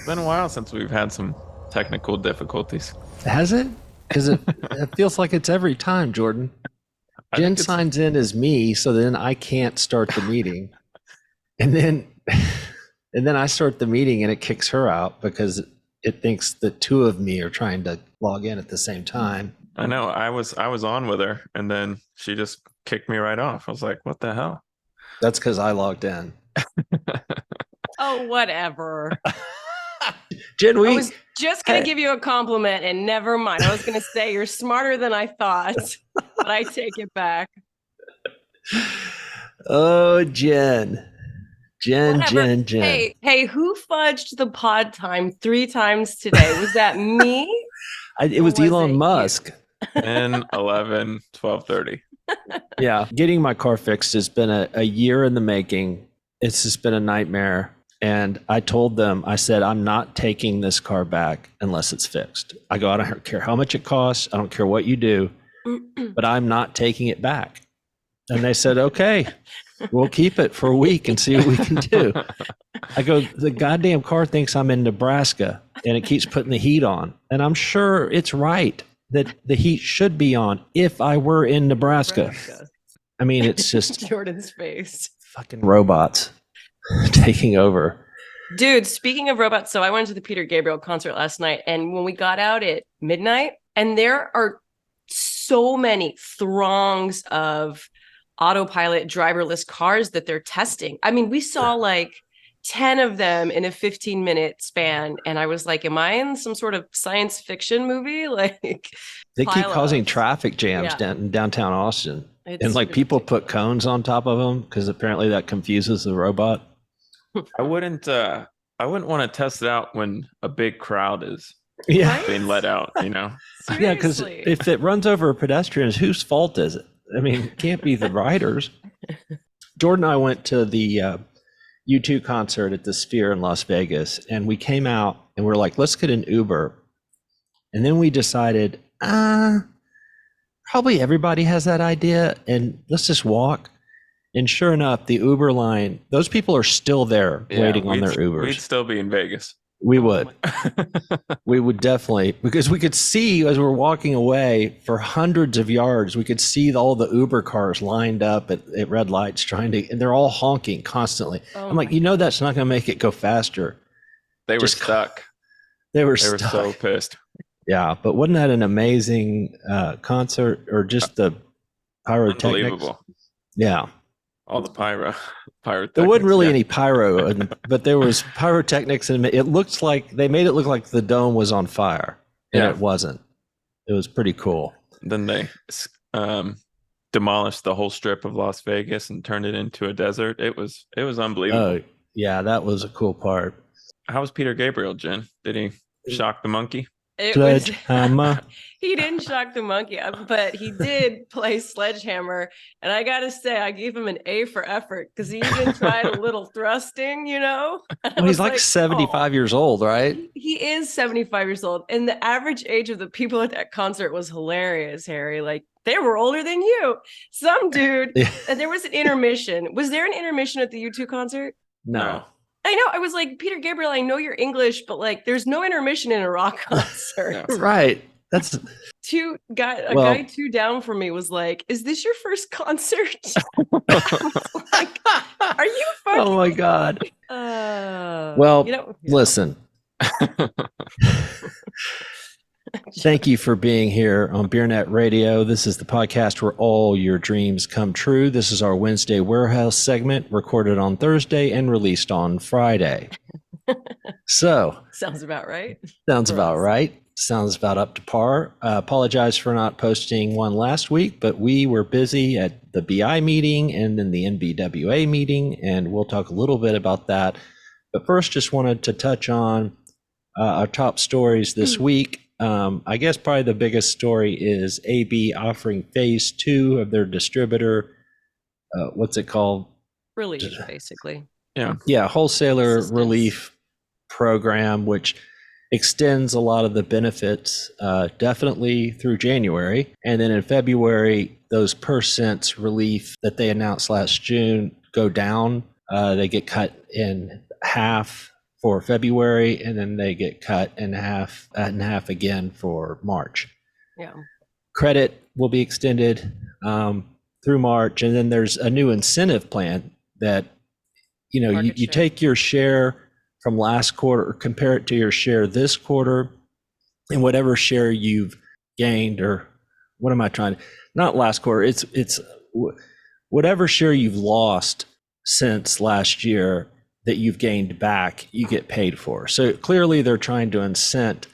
been a while since we've had some technical difficulties. Has it? Because it feels like it's every time, Jordan. I Jen think it's signs in as me, so then I can't start the meeting. And then and then I start the meeting and it kicks her out because it thinks that two of me are trying to log in at the same time. I know I was on with her and then she just kicked me right off. I was like, what the hell? That's because I logged in. Oh, whatever. Jen, I was just going to give you a compliment and never mind. I was going to say you're smarter than I thought, but I take it back. Oh, Jen. Jen. Hey, who fudged the pod time 3 times today? Was that me? It was Elon Musk. 10, 11, 12:30. Yeah. Getting my car fixed has been a year in the making. It's just been a nightmare. And I told them, I said, I'm not taking this car back unless it's fixed. I go, I don't care how much it costs. I don't care what you do, but I'm not taking it back. And they said, okay, we'll keep it for a week and see what we can do. I go, the goddamn car thinks I'm in Nebraska and it keeps putting the heat on. And I'm sure it's right that the heat should be on if I were in Nebraska. I mean, it's just Jordan's face. Fucking robots taking over. Dude, speaking of robots, so I went to the Peter Gabriel concert last night, and when we got out at midnight, and there are so many throngs of autopilot driverless cars that they're testing. I mean, we saw like 10 of them in a 15-minute span, and I was like, am I in some sort of science fiction movie? Like, they keep causing traffic jams in downtown Austin. And like people put cones on top of them because apparently that confuses the robot. I wouldn't want to test it out when a big crowd is being let out, you know? Yeah, because if it runs over pedestrians, whose fault is it? I mean, it can't be the riders. Jordan and I went to the U2 concert at the Sphere in Las Vegas, and we came out and we're like, let's get an Uber. And then we decided, probably everybody has that idea, and let's just walk. And sure enough, the Uber line, those people are still there waiting on their Ubers. We'd still be in Vegas. We would. We would definitely, because we could see as we're walking away for hundreds of yards, we could see all the Uber cars lined up at red lights trying to, and they're all honking constantly. I'm like, that's not going to make it go faster. They were stuck. They were so pissed. Yeah, but wasn't that an amazing concert, or just the pyrotechnics? Unbelievable. Yeah. All the pyrotechnics. There wasn't really any pyro, but there was pyrotechnics, and it looked like they made it look like the dome was on fire, and it wasn't. It was pretty cool. Then they demolished the whole strip of Las Vegas and turned it into a desert. It was unbelievable. Oh, yeah, that was a cool part. How was Peter Gabriel, Jen? Did he shock the monkey? He didn't shock the monkey, but he did play Sledgehammer. And I got to say, I gave him an A for effort because he even tried a little thrusting, you know? Well, he's like 75 years old, right? He is 75 years old. And the average age of the people at that concert was hilarious, Harry. Like, they were older than you. Some dude. And there was an intermission. Was there an intermission at the U2 concert? No. I know. I was like, Peter Gabriel, I know you're English, but like, there's no intermission in a rock concert. Right. That's guy 2 down from me was like, is this your first concert? Like, are you fucking? Oh my God. Listen. Thank you for being here on BeerNet Radio. This is the podcast where all your dreams come true. This is our Wednesday Warehouse segment, recorded on Thursday and released on Friday. So sounds about right. Sounds about right. Sounds about up to par. Apologize for not posting one last week, but we were busy at the BI meeting and then the NBWA meeting, and we'll talk a little bit about that. But first, just wanted to touch on our top stories this week. I guess probably the biggest story is AB offering phase 2 of their distributor. What's it called? Relief, basically. Yeah, wholesaler relief program, which extends a lot of the benefits definitely through January. And then in February, those % relief that they announced last June go down. They get cut in half for February, and then they get cut in half again for March. Yeah. Credit will be extended through March, and then there's a new incentive plan that you take your share from last quarter, or compare it to your share this quarter, and whatever share you've gained, or what am I trying to, not last quarter, it's whatever share you've lost since last year that you've gained back, you get paid for. So clearly they're trying to incent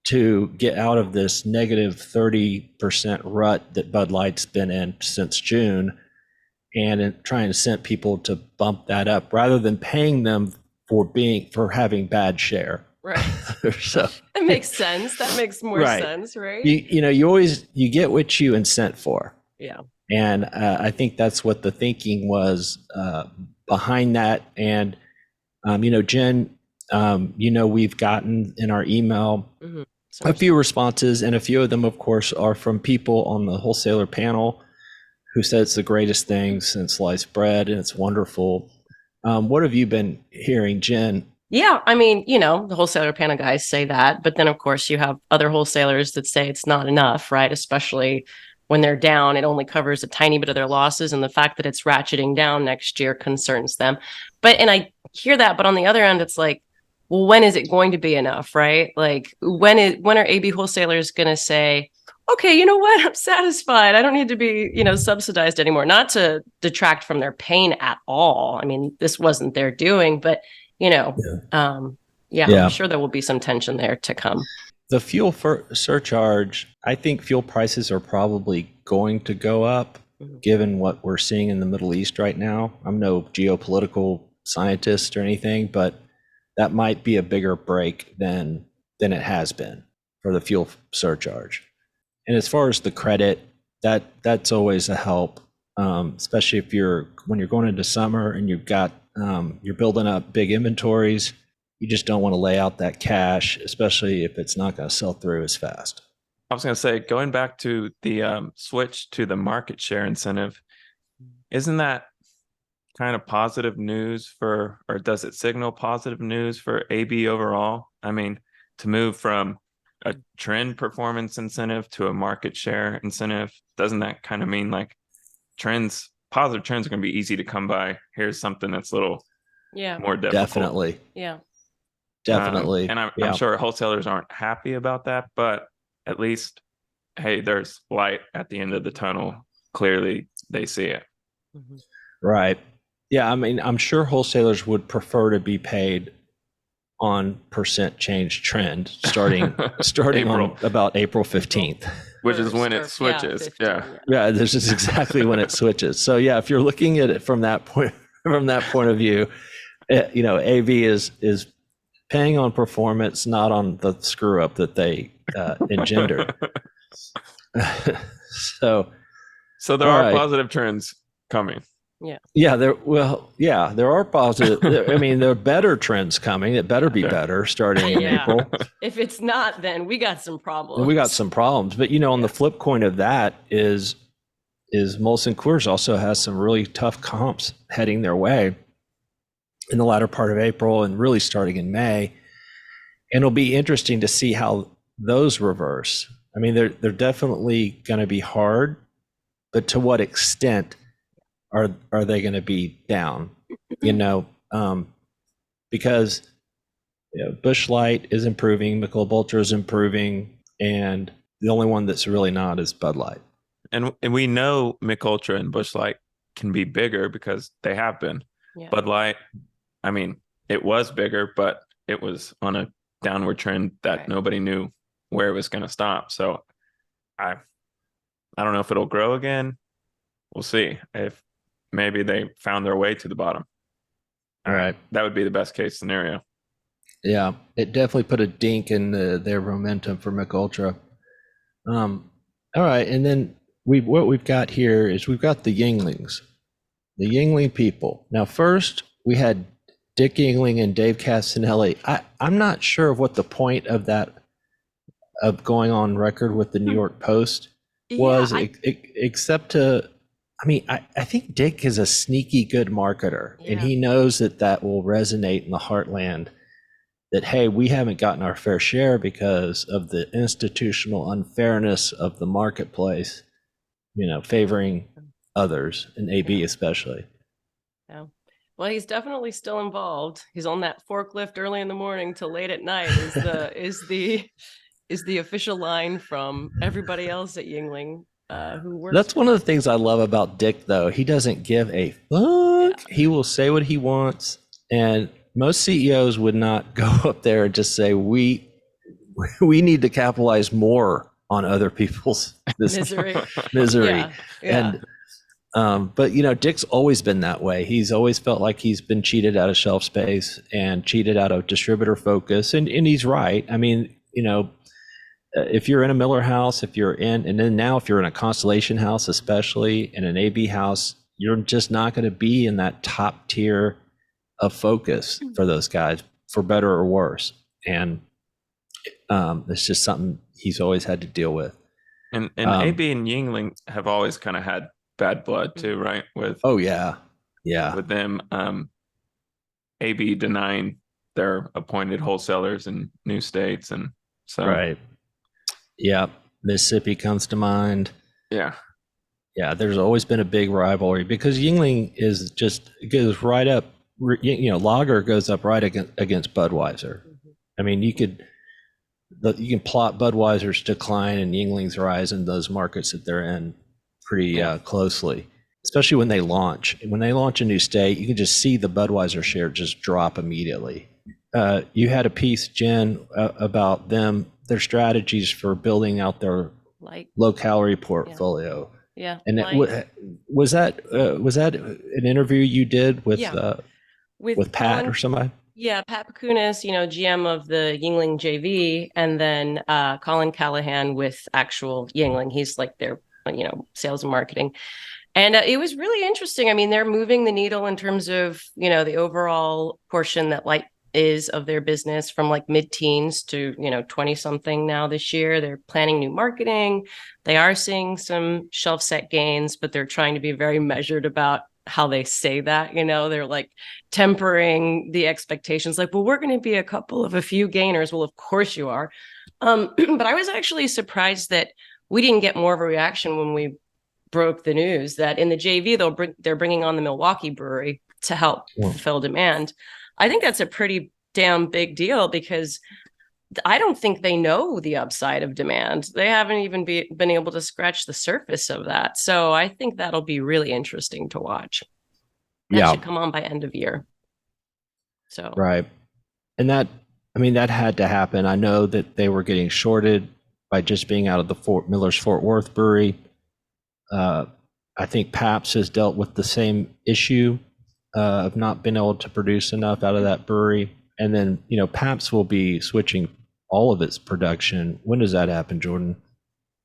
to get out of this negative 30% rut that Bud Light's been in since June, and trying to incent people to bump that up rather than paying them for having bad share. Right. So that makes sense. That makes more sense, right? You get what you incent for. Yeah. And I think that's what the thinking was behind that. And Jen, we've gotten in our email a few responses, and a few of them, of course, are from people on the wholesaler panel who said it's the greatest thing since sliced bread and it's wonderful. What have you been hearing, Jen? Yeah, I mean, the wholesaler panel guys say that, but then of course you have other wholesalers that say it's not enough, right? Especially when they're down, it only covers a tiny bit of their losses, and the fact that it's ratcheting down next year concerns them. And I hear that, but on the other end, it's like, well, when is it going to be enough, right? Like, when are AB wholesalers going to say, okay, you know what? I'm satisfied. I don't need to be, subsidized anymore. Not to detract from their pain at all. I mean, this wasn't their doing, but I'm sure there will be some tension there to come. The fuel surcharge, I think fuel prices are probably going to go up, given what we're seeing in the Middle East right now. I'm no geopolitical scientist or anything, but that might be a bigger break than it has been for the fuel surcharge. And as far as the credit, that's always a help, especially when you're going into summer and you're building up big inventories. You just don't want to lay out that cash, especially if it's not going to sell through as fast. I was going to say, going back to the switch to the market share incentive, isn't that kind of positive news or does it signal positive news for AB overall? I mean, to move from a trend performance incentive to a market share incentive, doesn't that kind of mean like positive trends are going to be easy to come by? Here's something that's a little more difficult. Definitely. Yeah. Definitely. And I'm sure wholesalers aren't happy about that, but at least, hey, there's light at the end of the tunnel. Clearly they see it. Mm-hmm. Right. Yeah. I mean, I'm sure wholesalers would prefer to be paid on percent change trend starting on about April 15th. Which is when it switches. Yeah, this is exactly when it switches. So yeah, if you're looking at it from that point of view, AB is paying on performance, not on the screw up that they engendered. So there are positive trends coming. Yeah, there are positive. I mean, there are better trends coming. It better be better starting in April. If it's not, then we got some problems. But on the flip coin of that is Molson Coors also has some really tough comps heading their way in the latter part of April and really starting in May. And it'll be interesting to see how those reverse. I mean, they're definitely going to be hard, but to what extent are they going to be down? Because Busch Light is improving, Michelob Ultra is improving, and the only one that's really not is Bud Light. And we know Michelob Ultra and Busch Light can be bigger because they have been. Yeah. Bud Light, I mean, it was bigger, but it was on a downward trend that nobody knew where it was going to stop. So I don't know if it'll grow again. We'll see. If maybe they found their way to the bottom. All right. That would be the best case scenario. Yeah, it definitely put a dink in their momentum for Michelob Ultra. All right, and then what we've got here is we've got the Yuenglings, the Yuengling people. Now, first we had Dick Yuengling and Dave Castanelli. I'm not sure of what the point of going on record with the New York Post was, except to. I mean, I think Dick is a sneaky good marketer, and he knows that will resonate in the heartland that, hey, we haven't gotten our fair share because of the institutional unfairness of the marketplace, favoring others, and AB especially. Yeah. Well, he's definitely still involved. He's on that forklift early in the morning till late at night is the official line from everybody else at Yuengling who works. That's one of the things I love about Dick, though. He doesn't give a fuck. He will say what he wants. And most CEOs would not go up there and just say, we need to capitalize more on other people's misery. Yeah. And but Dick's always been that way. He's always felt like he's been cheated out of shelf space and cheated out of distributor focus. And he's right. I mean, if you're in a Miller house, and then now if you're in a Constellation house, especially in an AB house, you're just not going to be in that top tier of focus for those guys, for better or worse. And it's just something he's always had to deal with. And AB and Yuengling have always kind of had bad blood too, right? With with them, AB denying their appointed wholesalers in new states, and so right. Yeah, Mississippi comes to mind. Yeah. There's always been a big rivalry because Yuengling goes right up. Lager goes up right against Budweiser. I mean, you can plot Budweiser's decline and Yuengling's rise in those markets that they're in pretty closely, especially when they launch. When they launch a new state, you can just see the Budweiser share just drop immediately. You had a piece, Jen, about their strategies for building out their low calorie portfolio. Yeah. And was that an interview you did with Pat or somebody? Yeah, Pat Pacunas, GM of the Yuengling JV, and then Colin Callahan with actual Yuengling. He's like their sales and marketing. And it was really interesting. I mean, they're moving the needle in terms of, the overall portion that is of their business from like mid-teens to 20 something now this year. They're planning new marketing. They are seeing some shelf set gains, but they're trying to be very measured about how they say that. They're like tempering the expectations, like, well, we're going to be a few gainers. Well, of course you are. But I was actually surprised that we didn't get more of a reaction when we broke the news that in the JV they're bringing on the Milwaukee brewery to help fulfill demand. I think that's a pretty damn big deal because I don't think they know the upside of demand. They haven't even been able to scratch the surface of that. So I think that'll be really interesting to watch. That should come on by end of year. So right. And that had to happen. I know that they were getting shorted by just being out of the Miller's Fort Worth brewery. I think Pabst has dealt with the same issue of not being able to produce enough out of that brewery. And then, Pabst will be switching all of its production. When does that happen, Jordan?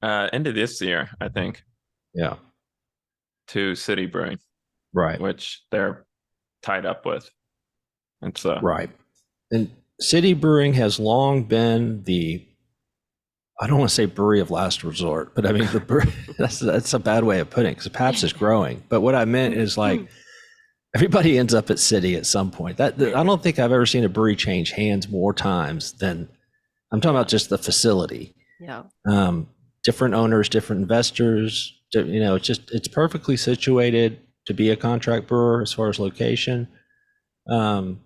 End of this year, I think. Yeah. To City Brewing. Right. Which they're tied up with. And so. Right. And City Brewing has long been I don't want to say brewery of last resort, but I mean, that's a bad way of putting it because Pabst is growing. But what I meant is everybody ends up at City at some point. I don't think I've ever seen a brewery change hands more times than I'm talking about just the facility. Yeah. Different owners, different investors. It's perfectly situated to be a contract brewer as far as location. And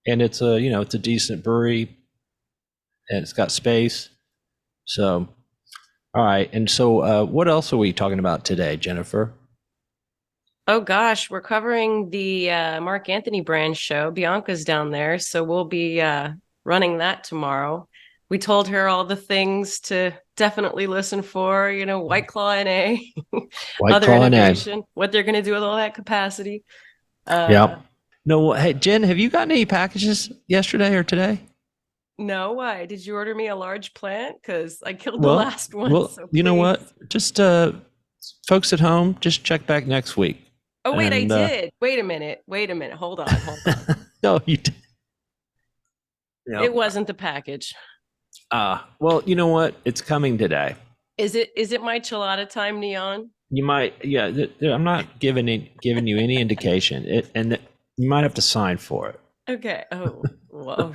it's a decent brewery, and it's got space. So, all right. And so, what else are we talking about today, Jennifer? Oh gosh, we're covering the Mark Anthony brand show. Bianca's down there, so we'll be running that tomorrow. We told her all the things to definitely listen for, White Claw NA, other innovation, what they're going to do with all that capacity. Yeah. No, hey, Jen, have you gotten any packages yesterday or today? No, why? Did you order me a large plant? Because I killed the last one. Well, so you know what? Just folks at home, just check back next week. Oh, wait, I did. Wait a minute. Hold on. No, you did. It wasn't the package. Well, you know what? It's coming today. Is it my Chilada time neon? You might, I'm not giving you any indication. You might have to sign for it. Okay. Oh, whoa.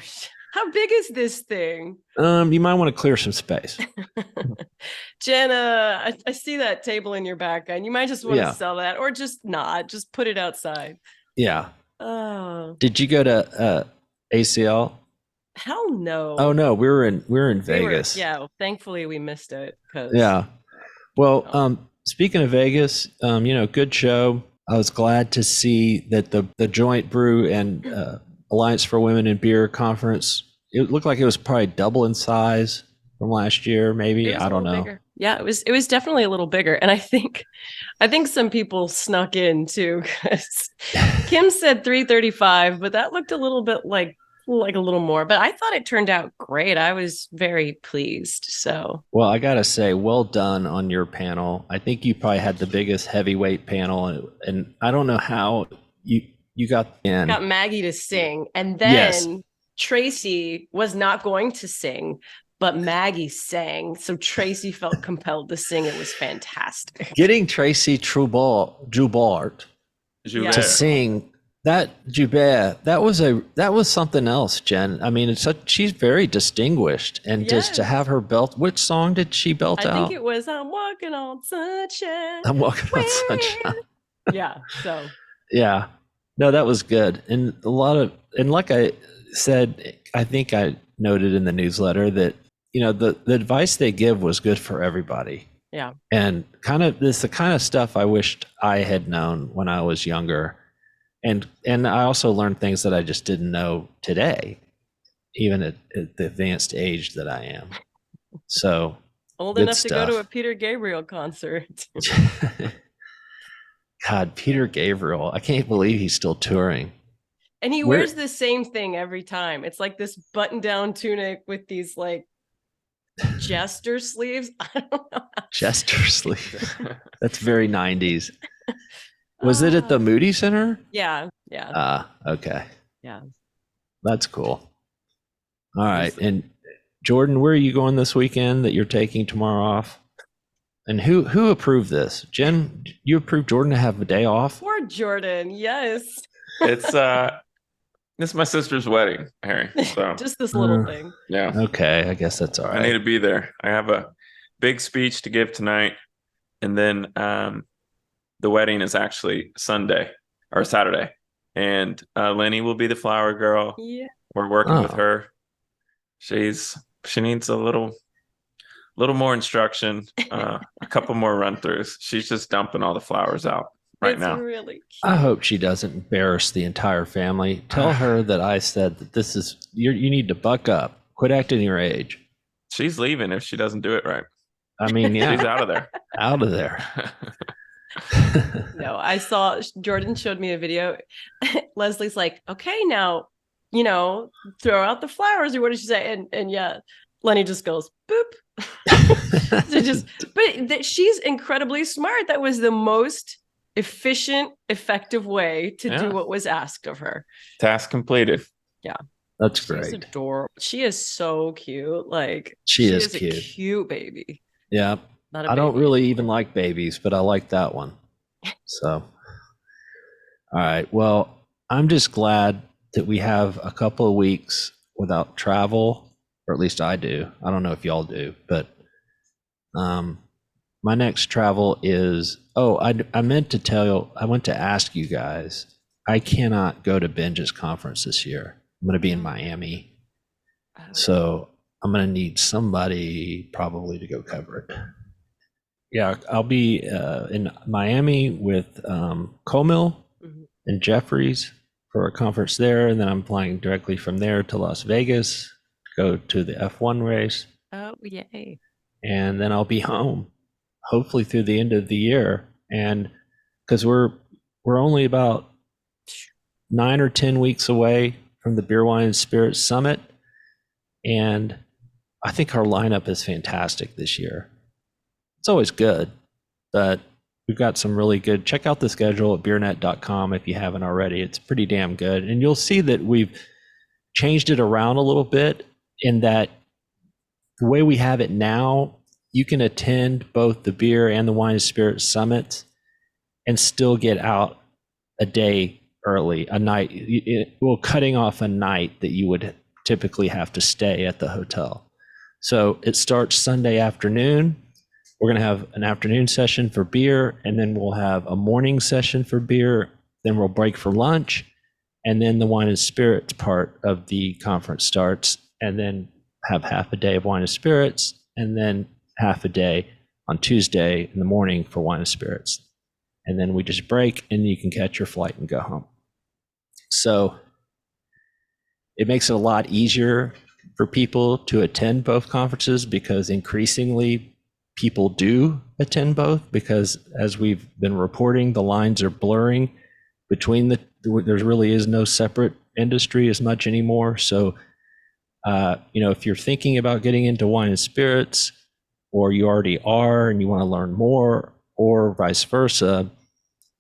How big is this thing? You might want to clear some space. Jenna, I see that table in your back, and you might just want to Yeah. sell that, or just not. Just put it outside. Yeah. Oh, Did you go to ACL? hell no. Oh no, we were in We Vegas. yeah, thankfully we missed it because Yeah. Well, Oh. speaking of Vegas, good show. I was glad to see that the Joint Brew and Alliance for Women in Beer conference, it looked like it was probably double in size from last year, it maybe. was I a don't little know. bigger. Yeah, it was definitely a little bigger, and I think some people snuck in too because Kim said 335, but that looked a little bit like a little more. But I thought it turned out great. I was very pleased. So Well, I gotta say, well done on your panel. I think you probably had the biggest heavyweight panel, and I don't know how you got in. got Maggie to sing, and then Yes. Tracy was not going to sing, but Maggie sang, so Tracy felt compelled to sing. It was fantastic. Getting Tracy Joubert Joubert. to sing that Joubert, that was something else, Jen. I mean, she's very distinguished, and just to Yes. have her belt. Which song did she belt I out? think it was "I'm Walking on Sunshine." I'm walking on sunshine. Yeah, so Yeah, no, that was good, and like I said, I think I noted in the newsletter that the advice they give was good for everybody. yeah. And kind of the kind of stuff I wished I had known when I was younger. And I also learned things that I just didn't know today, even at the advanced age that I am. So Old good enough to go to a stuff. Peter Gabriel concert. God, Peter Gabriel, I can't believe he's still touring. And he Where- wears the same thing every time. It's like this button-down tunic with these like jester sleeves. I don't know. Jester sleeve. That's very 90s. Was it at the Moody Center? Yeah. Okay. Yeah. That's cool. All right. And Jordan, where are you going this weekend that you're taking tomorrow off? And who approved this? Jen, you approved Jordan to have a day off? Poor Jordan. Yes. It's my sister's wedding, Harry. So Just this little thing. yeah. Okay, I guess that's all I need right. to be there. I have a big speech to give tonight, and then the wedding is actually Sunday or Saturday, and Lenny will be the flower girl. Yeah. We're working with Oh. her. She needs a little more instruction, a couple more run throughs. She's just dumping all the flowers out right It's now. really cute. I hope she doesn't embarrass the entire family. Tell her that I said that this is you need to buck up. Quit acting your age. She's leaving if she doesn't do it right. I mean, yeah, She's out of there. out of there. No, I saw Jordan showed me a video. Leslie's like, okay, now, throw out the flowers, or what did she say? And yeah, Lenny just goes, boop. But she's incredibly smart. That was the most efficient, effective way to do what was asked of her. Task completed. That's She's great. adorable. She is so cute. Like She is a cute. cute baby. Yeah. Not a I don't baby. really even like babies, but I like that one. So, all right. Well, I'm just glad that we have a couple of weeks without travel, or at least I do. I don't know if y'all do, but my next travel is, I meant to tell you, I went to ask you guys, I cannot go to Benja's conference this year. I'm going to be in Miami. So I'm going to need somebody probably to go cover it. Yeah, I'll be in Miami with Comil and Jeffries for a conference there, and then I'm flying directly from there to Las Vegas, go to the F1 race, Oh, yay. and then I'll be home, hopefully through the end of the year. And because we're only about 9 or 10 weeks away from the Beer, Wine, and Spirits Summit, and I think our lineup is fantastic this year. It's always good, but we've got some really good. Check out the schedule at beernet.com if you haven't already. It's pretty damn good. And you'll see that we've changed it around a little bit in that the way we have it now, you can attend both the Beer and the Wine and Spirits Summits and still get out a day early, a night, cutting off a night that you would typically have to stay at the hotel. So it starts Sunday afternoon. We're going to have an afternoon session for beer, and then we'll have a morning session for beer. Then we'll break for lunch, and then the wine and spirits part of the conference starts, and then have half a day of wine and spirits, and then half a day on Tuesday in the morning for wine and spirits. And then we just break, and you can catch your flight and go home. So it makes it a lot easier for people to attend both conferences, because increasingly people do attend both, because as we've been reporting, the lines are blurring between there really is no separate industry as much anymore. So, if you're thinking about getting into wine and spirits, or you already are and you want to learn more, or vice versa,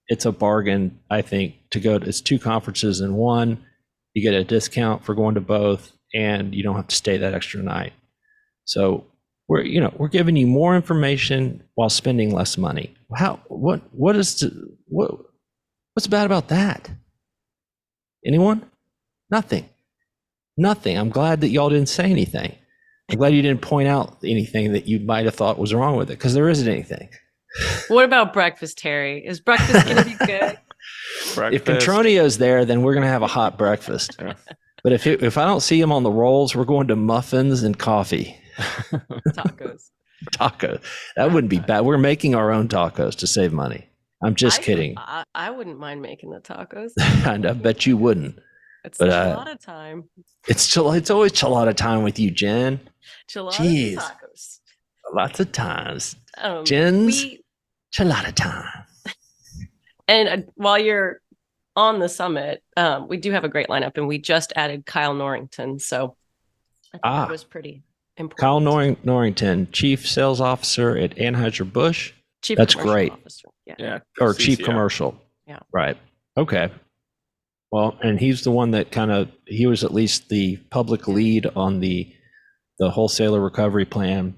it's a bargain, I think, to go to. It's 2 conferences in one. You get a discount for going to both, and you don't have to stay that extra night. So we're giving you more information while spending less money. What's bad about that? Anyone? Nothing. I'm glad that y'all didn't say anything. I'm glad you didn't point out anything that you might have thought was wrong with it, because there isn't anything. What about breakfast, Terry? Is breakfast going to be good? If Contronio's there, then we're going to have a hot breakfast. Yeah. But if I don't see him on the rolls, we're going to muffins and coffee. Tacos. That wouldn't be bad. We're making our own tacos to save money. I'm just kidding. I wouldn't mind making the tacos. I bet you wouldn't. It's a lot of time. It's always a lot of time with you, Jen. Jeez. Tacos. Lots of times. Jen's Chilada time. And while you're on the summit, we do have a great lineup, and we just added Kyle Norrington. So I think that was pretty important. Kyle Norrington, Chief Sales Officer at Anheuser-Busch. That's great. Officer. Yeah. Or Chief Commercial. Yeah. Right. Okay. Well, and he's the one that he was at least the public lead on the wholesaler recovery plan.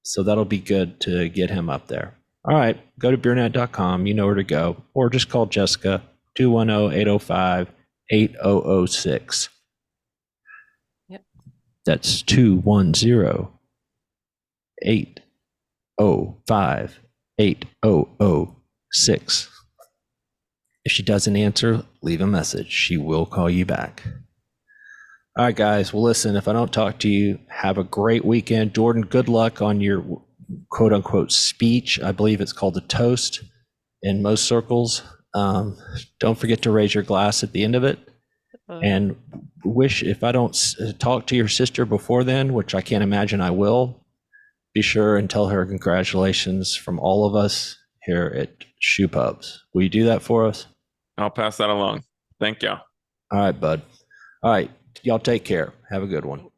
So that'll be good to get him up there. All right, go to beernet.com. You know where to go, or just call Jessica, 210-805-8006. Yep. That's 210-805-8006. If she doesn't answer, leave a message. She will call you back. All right, guys. Well, listen, if I don't talk to you, have a great weekend. Jordan, good luck on your quote unquote speech. I believe it's called a toast in most circles. Don't forget to raise your glass at the end of it. And if I don't talk to your sister before then, which I can't imagine I will, be sure and tell her congratulations from all of us here at Shoe Pubs. Will you do that for us? I'll pass that along. Thank you. All right, bud. All right. Y'all take care. Have a good one.